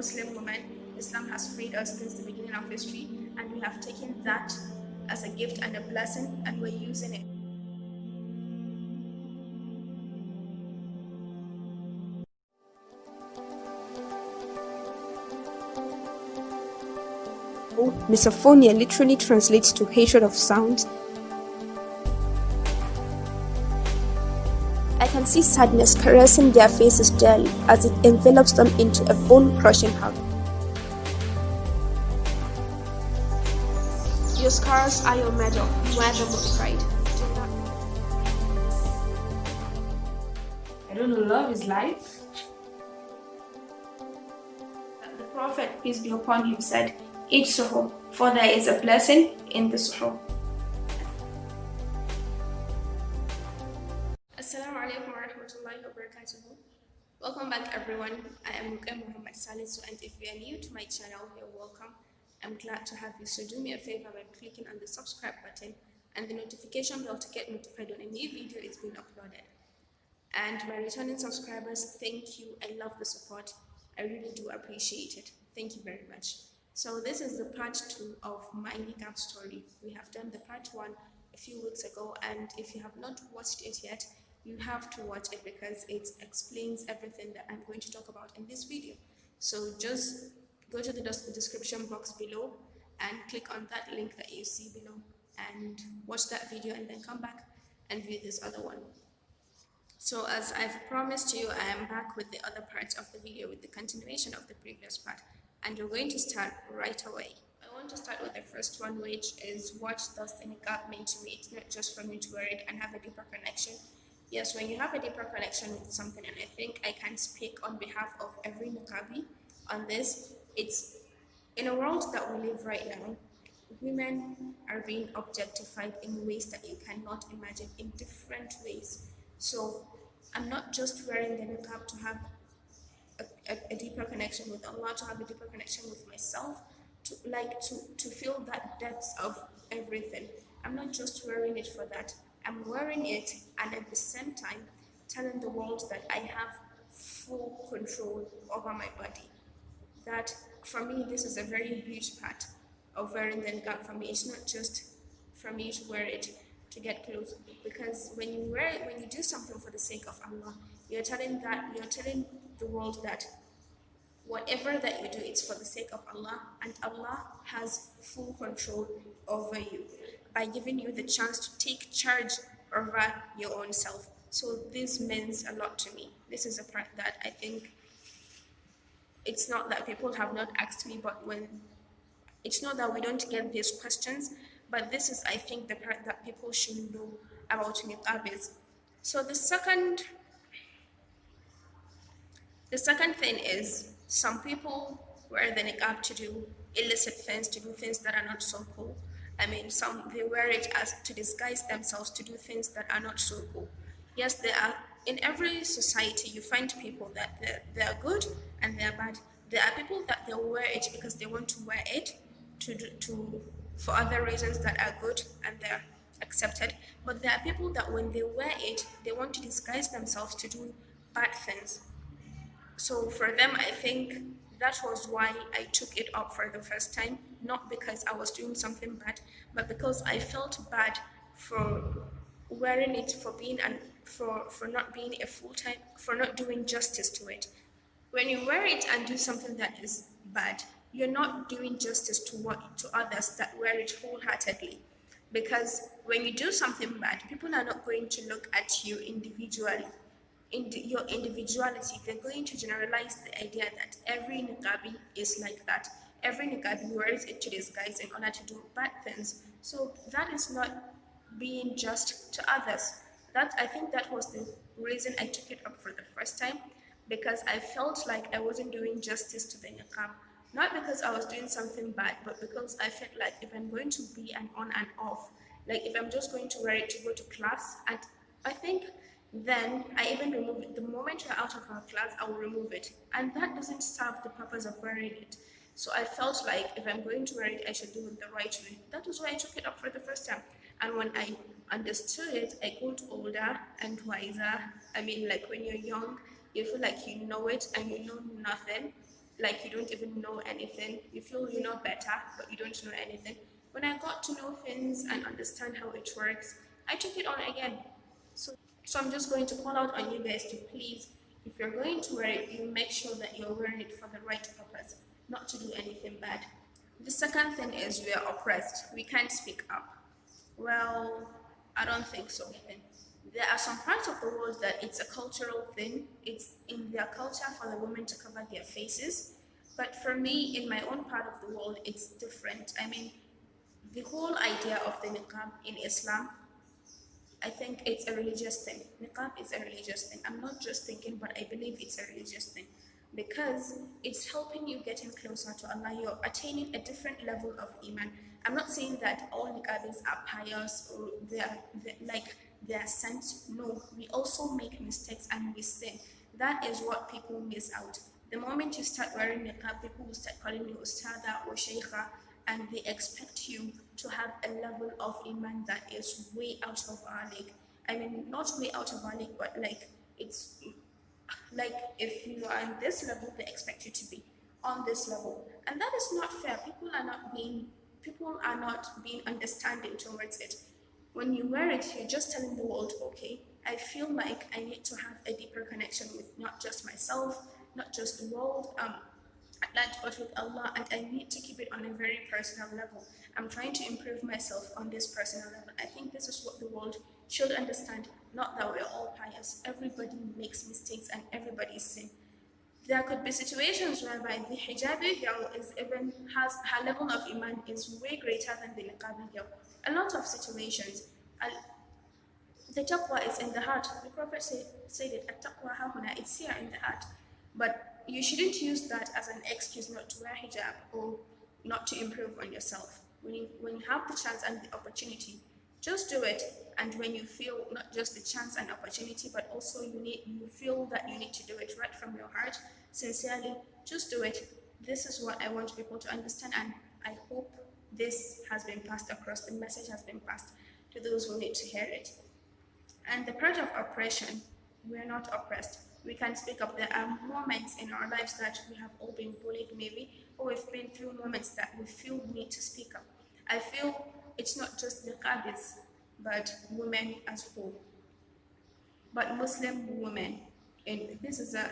Muslim woman. Islam has freed us since the beginning of history, and we have taken that as a gift and a blessing, and we're using it. Misophonia literally translates to hatred of sounds. I can see sadness caressing their faces daily as it envelops them into a bone-crushing hug. Your scars are your medal. Wear them with pride. I don't know, love is life. The Prophet, peace be upon him, said, "Eat suhoor, for there is a blessing in the suhoor." Assalamu alaikum wa rahmatullahi wa barakatuh. Welcome back, everyone. I am Muhammad Salisu, and if you are new to my channel, you're welcome. I'm glad to have you, so do me a favor by clicking on the subscribe button and the notification bell to get notified when a new video is being uploaded. And my returning subscribers, thank you. I love the support. I really do appreciate it. Thank you very much. So this is the part 2 of my Niqab story. We have done the part 1 a few weeks ago, and if you have not watched it yet, you have to watch it because it explains everything that I'm going to talk about in this video. So just go to the description box below and click on that link that you see below and watch that video, and then come back and view this other one. So as I've promised you, I am back with the other parts of the video with the continuation of the previous part, and we're going to start right away. I want to start with the first one, which is, what does the niqab mean to me? It's not just for me to wear it and have a deeper connection. Yes, when you have a deeper connection with something, and I think I can speak on behalf of every niqabi on this, it's in a world that we live right now, women are being objectified in ways that you cannot imagine, in different ways. So I'm not just wearing the niqab to have a deeper connection with Allah, to have a deeper connection with myself, to feel that depth of everything. I'm not just wearing it for that. I'm wearing it, and at the same time telling the world that I have full control over my body. That for me, this is a very huge part of wearing the niqab. For me, it's not just for me to wear it to get close, because when you wear it, when you do something for the sake of Allah, you're telling the world that whatever that you do, it's for the sake of Allah, and Allah has full control over you by giving you the chance to take charge over your own self. So this means a lot to me. This is a part that I think, it's not that people have not asked me, but it's not that we don't get these questions, but this is, I think, the part that people should know about niqab is. So the second thing is, some people wear the niqab to do illicit things, to do things that are not so cool. I mean, they wear it as to disguise themselves, to do things that are not so cool. Yes, there are, in every society you find people that they're good and they're bad. There are people that they wear it because they want to wear it for other reasons that are good and they're accepted. But there are people that when they wear it, they want to disguise themselves to do bad things. So for them, I think that was why I took it up for the first time, not because I was doing something bad, but because I felt bad for wearing it, for not being a full-time, for not doing justice to it. When you wear it and do something that is bad, you're not doing justice to others that wear it wholeheartedly. Because when you do something bad, people are not going to look at you individually, your individuality. They're going to generalize the idea that every niqabi is like that. Every niqabi wears it to disguise in order to do bad things. So that is not being just to others. I think that was the reason I took it up for the first time, because I felt like I wasn't doing justice to the niqab. Not because I was doing something bad, but because I felt like if I'm going to be an on and off, like if I'm just going to wear it to go to class, and I think then I even remove it. The moment you're out of our class, I will remove it. And that doesn't serve the purpose of wearing it. So I felt like if I'm going to wear it, I should do it the right way. That was why I took it up for the first time. And when I understood it, I got older and wiser. I mean, like when you're young, you feel like you know it and you know nothing. like you don't even know anything. You feel you know better, but you don't know anything. When I got to know things and understand how it works, I took it on again. So I'm just going to call out on you guys to please, if you're going to wear it, you make sure that you're wearing it for the right purpose, not to do anything bad. The second thing is we are oppressed. We can't speak up. Well, I don't think so. There are some parts of the world that it's a cultural thing. It's in their culture for the women to cover their faces. But for me, in my own part of the world, it's different. I mean, the whole idea of the niqab in Islam, I think it's a religious thing. Niqab is a religious thing. I'm not just thinking, but I believe it's a religious thing because it's helping you getting closer to Allah. You're attaining a different level of iman. I'm not saying that all niqabis are pious or they're sent. No, we also make mistakes and we sin. That is what people miss out. The moment you start wearing niqab, people will start calling you ustada or sheikha, and they expect you to have a level of iman that is way out of our league. I mean, not way out of our league, but like it's like if you are on this level, they expect you to be on this level, and that is not fair. People are not being understanding towards it. When you wear it, you're just telling the world, okay, I feel like I need to have a deeper connection with not just myself, not just the world, but with Allah, and I need to keep it on a very personal level. I'm trying to improve myself on this personal level. I think this is what the world should understand, not that we're all pious. Everybody makes mistakes and everybody sin. There could be situations whereby the hijabi girl has her level of iman is way greater than the niqabi girl. A lot of situations. The taqwa is in the heart. The Prophet said it, at-taqwa hahuna, it's here in the heart. But you shouldn't use that as an excuse not to wear hijab or not to improve on yourself. When you have the chance and the opportunity, just do it. And when you feel not just the chance and opportunity, but also you feel that you need to do it right from your heart, sincerely, just do it. This is what I want people to understand, and I hope this has been passed across, the message has been passed to those who need to hear it. And the part of oppression, we are not oppressed. We can speak up. There are moments in our lives that we have all been bullied maybe, or we've been through moments that we feel we need to speak up. I feel it's not just the Niqabis, but women as whole. But Muslim women, and this is a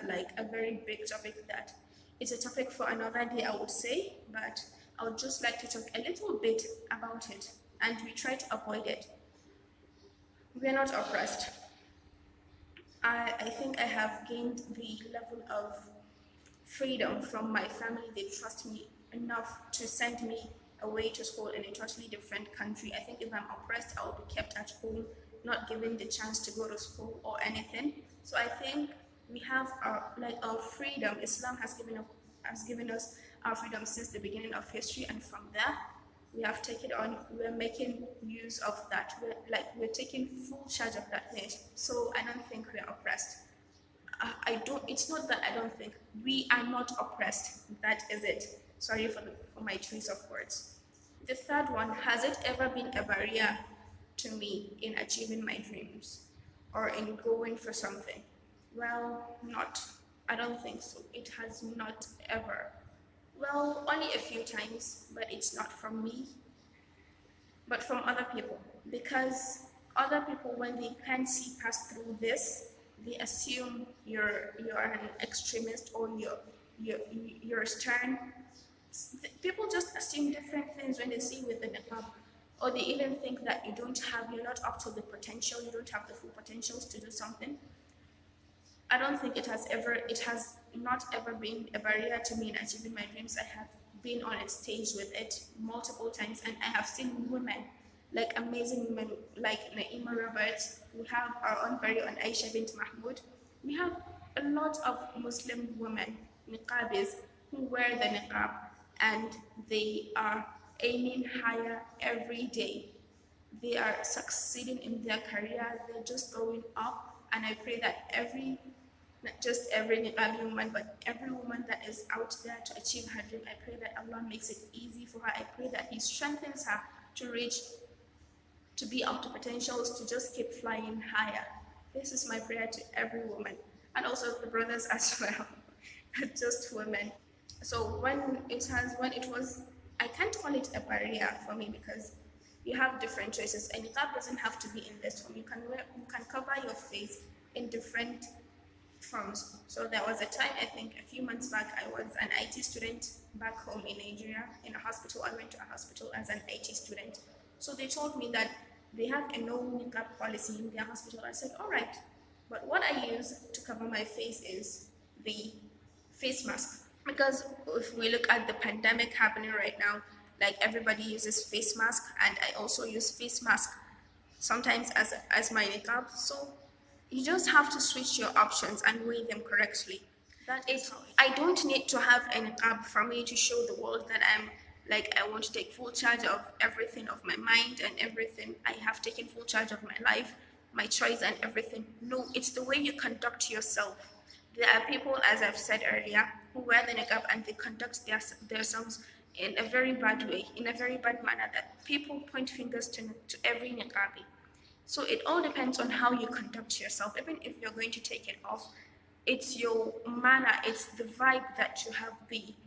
very big topic that it's a topic for another day, I would say, but I would just like to talk a little bit about it, and we try to avoid it. We are not oppressed. I think I have gained the level of freedom from my family. They trust me enough to send me away to school in a totally different country. I think if I'm oppressed, I will be kept at home, not given the chance to go to school or anything. So I think we have our freedom. Islam has given us our freedom since the beginning of history, and from there we have taken on. We're making use of that. We're taking full charge of that place. So I don't think we're oppressed. It's not that I don't think we are not oppressed. That is it. Sorry for my choice of words. The third one: has it ever been a barrier to me in achieving my dreams or in going for something? Well, not. I don't think so. It has not ever. Well, only a few times, but it's not from me, but from other people. Because other people, when they can't see past through this, they assume you're an extremist or you're stern. People just assume different things when they see with the niqab, or they even think that you're not up to the potential, you don't have the full potentials to do something. I don't think it has not ever been a barrier to me in achieving my dreams. I have been on a stage with it multiple times, and I have seen women, like amazing women like Naima Roberts. We have our own very own Aisha bint Mahmoud. We have a lot of Muslim women, niqabis, who wear the niqab, and they are aiming higher every day. They are succeeding in their career. They're just going up, and I pray that not just every Niqabi woman, but every woman that is out there to achieve her dream, I pray that Allah makes it easy for her. I pray that He strengthens her to be up to potentials, to just keep flying higher. This is my prayer to every woman, and also the brothers as well, not just women. So when it was, I can't call it a barrier for me because you have different choices, and niqab doesn't have to be in this form. You can cover your face in different forms. So there was a time, I think a few months back, I was an IT student back home in Nigeria in a hospital. I went to a hospital as an IT student. So they told me that they have a no niqab policy in their hospital. I said, all right, but what I use to cover my face is the face mask. Because if we look at the pandemic happening right now, like everybody uses face mask, and I also use face mask sometimes as my niqab. So you just have to switch your options and weigh them correctly. That is how I don't need to have a niqab for me to show the world that I want to take full charge of everything of my mind and everything. I have taken full charge of my life, my choice and everything. No, it's the way you conduct yourself. There are people, as I've said earlier, who wear the niqab and they conduct themselves in a very bad way, in a very bad manner, that people point fingers to every niqabi. So it all depends on how you conduct yourself. Even if you're going to take it off, it's your manner, it's the vibe that you have,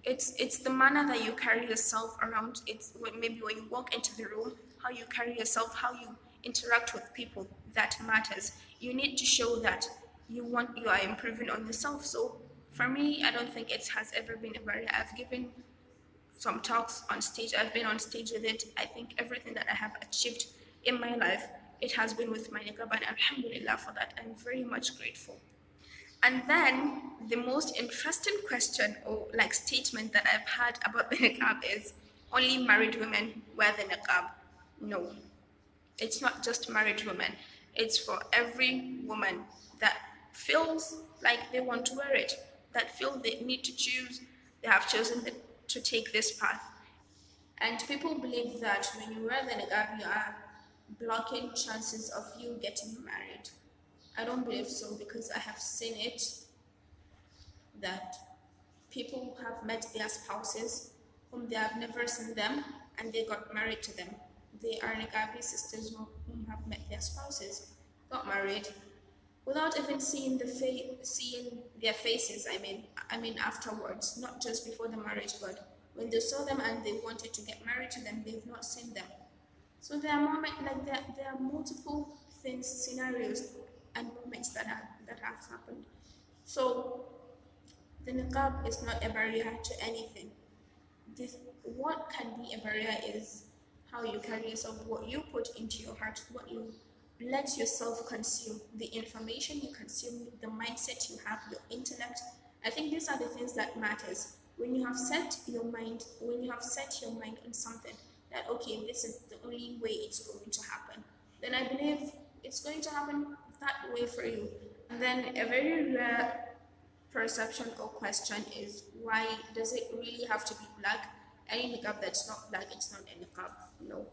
it's the manner that you carry yourself around. It's maybe when you walk into the room, how you carry yourself, how you interact with people, that matters. You need to show that you are improving on yourself. So for me, I don't think it has ever been a barrier. I've given some talks on stage. I've been on stage with it. I think everything that I have achieved in my life, it has been with my niqab, and alhamdulillah for that. I'm very much grateful. And then the most interesting question or like statement that I've had about the niqab is only married women wear the niqab. No, it's not just married women. It's for every woman that feels like they want to wear it, that feel they need to choose, they have chosen to take this path. And people believe that when you wear the niqab, you are blocking chances of you getting married. I don't believe so, because I have seen it that people have met their spouses whom they have never seen them and they got married to them. They are Niqabi sisters whom have met their spouses, got married without even seeing seeing their faces. I mean afterwards, not just before the marriage, but when they saw them and they wanted to get married to them, they've not seen them. So there are there are multiple things, scenarios, and moments that have happened. So the niqab is not a barrier to anything. What can be a barrier is how you carry yourself, what you put into your heart, what you let yourself consume, the information you consume, the mindset you have, your intellect. I think these are the things that matters. When you have set your mind on something, that okay, this is the only way it's going to happen, then I believe it's going to happen that way for you. And then a very rare perception or question is, why does it really have to be black? Any niqab that's not black, it's not a niqab. No.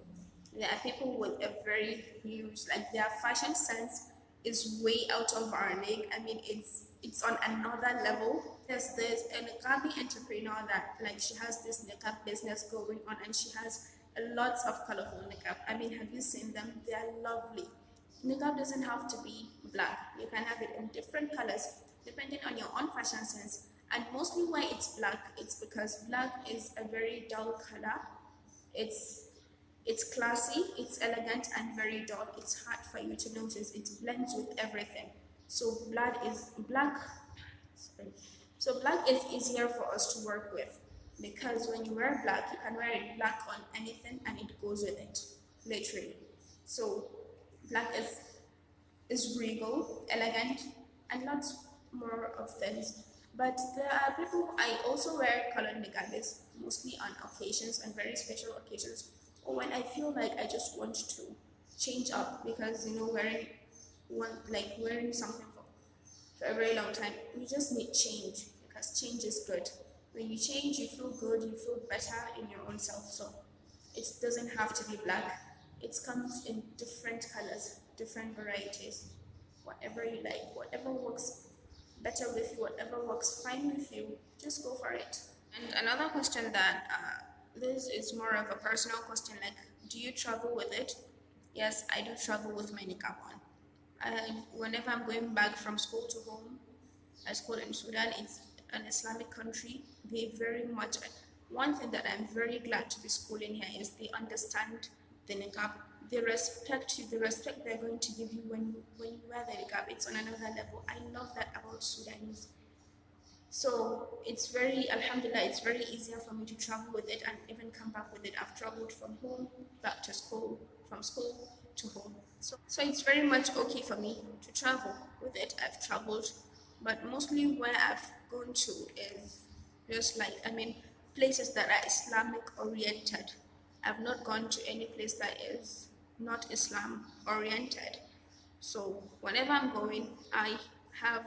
There are people with a very huge, like their fashion sense is way out of our league. I mean, it's on another level. There's a niqabi entrepreneur that, like, she has this niqab business going on, and she has lots of colorful niqab. I mean, have you seen them? They are lovely. Niqab doesn't have to be black. You can have it in different colors depending on your own fashion sense. And mostly why it's black, it's because black is a very dull color. It's classy, it's elegant, and very dull. It's hard for you to notice. It blends with everything. So black is easier for us to work with, because when you wear black, you can wear it black on anything and it goes with it, literally. So black is regal, elegant, and lots more of things. But there are people, I also wear colored niqabis, mostly on occasions and very special occasions, or when I feel like I just want to change up, because wearing something for a very long time, you just need change, because change is good. When you change, you feel good, you feel better in your own self. So it doesn't have to be black. It comes in different colors, different varieties, whatever you like, whatever works better with you, whatever works fine with you, just go for it. And another question that this is more of a personal question, like, do you travel with it? Yes, I do travel with my niqab on. Whenever I'm going back from school to home, I school in Sudan, an Islamic country, they very much, one thing that I'm very glad to be schooling here is they understand the niqab. They respect you, the respect they're going to give you when you wear the niqab, it's on another level. I love that about Sudanese. So it's very, alhamdulillah, it's very easier for me to travel with it and even come back with it. I've traveled from home back to school, from school to home. So it's very much okay for me to travel with it. I've traveled, but mostly where I've gone to is just like, places that are Islamic oriented. I've not gone to any place that is not Islam oriented. So whenever I'm going, I have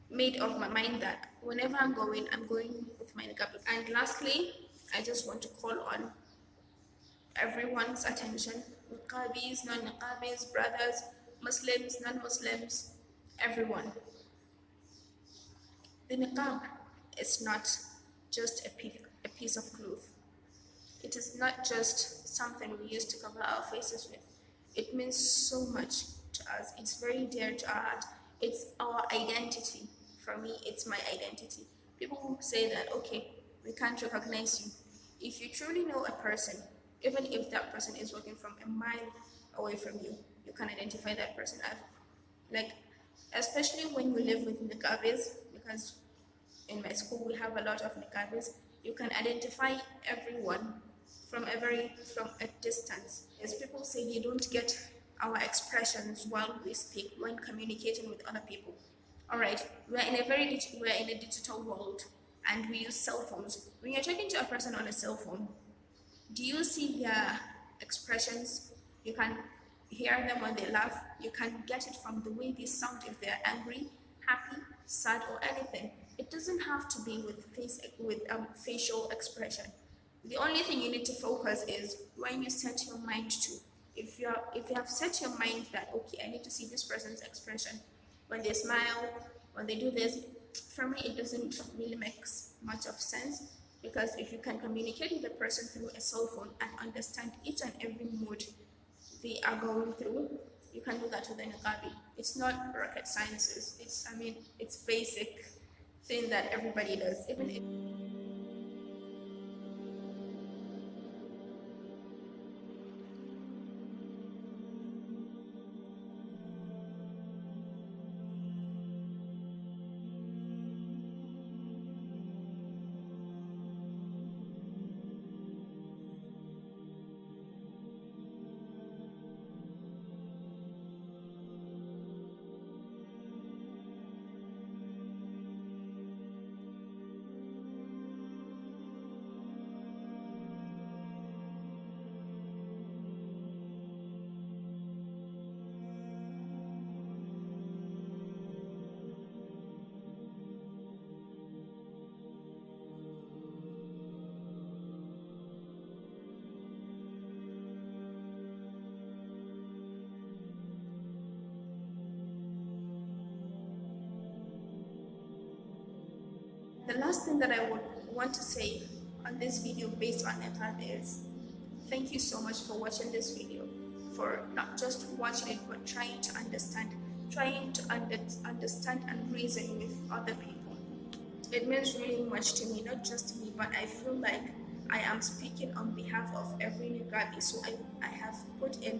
made of my mind that whenever I'm going with my niqab. And lastly, I just want to call on everyone's attention, niqabis, non-niqabis, brothers, Muslims, non-Muslims, everyone. The niqab is not just a piece of cloth. It is not just something we use to cover our faces with. It means so much to us. It's very dear to our heart. It's our identity. For me, it's my identity. People say that, okay, we can't recognize you. If you truly know a person, even if that person is working from a mile away from you, you can identify that person as, like, especially when you live with niqabis, because in my school we have a lot of niqabis, you can identify everyone from a distance. As people say, they don't get our expressions while we speak, when communicating with other people. All right, we're in a digital world, and we use cell phones. When you're talking to a person on a cell phone, do you see their expressions? You can hear them when they laugh. You can get it from the way they sound, if they're angry, happy, sad, or anything. It doesn't have to be with facial expression. The only thing you need to focus is when you set your mind to. If you have set your mind that, okay, I need to see this person's expression when they smile, when they do this. For me, it doesn't really make much of sense, because if you can communicate with a person through a cell phone and understand each and every mood they are going through, you can do that with a niqabi. It's not rocket sciences. It's basic thing that everybody does. Even if the last thing that I would want to say on this video based on niqab is, thank you so much for watching this video, for not just watching it, but trying to understand and reason with other people. It means really much to me, not just me, but I feel like I am speaking on behalf of every niqabi. So I have put in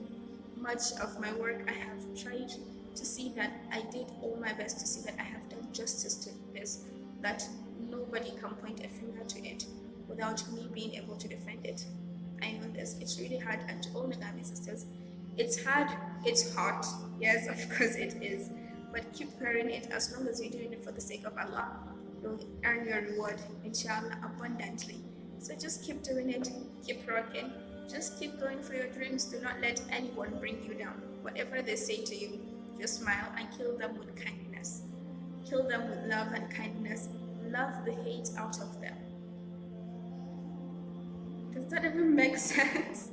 much of my work. I have tried to see that I did all my best to see that I have done justice to this, that nobody can point a finger to it without me being able to defend it. I know this, it's really hard, and to all Niqabi sisters, it's hard, it's hot, yes, of course it is, but keep wearing it. As long as you're doing it for the sake of Allah, you'll earn your reward, inshallah, abundantly. So just keep doing it, keep rocking, just keep going for your dreams. Do not let anyone bring you down. Whatever they say to you, just smile and kill them with kindness. Kill them with love and kindness. Love the hate out of them. Does that even make sense?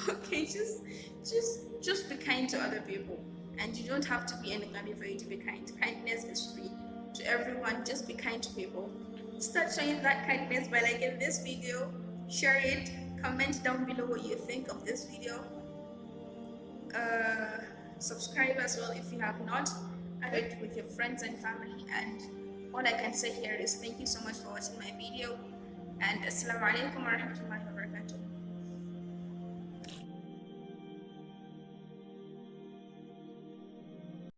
Okay, just be kind to other people, and you don't have to be anybody for you to be kind. Kindness is free to everyone. Just be kind to people. Start showing that kindness by liking this video, share it, comment down below what you think of this video, subscribe as well if you have not, and it with your friends and family, and all I can say here is thank you so much for watching my video, and assalamu alaikum wa rahmatullahi wa barakatuh.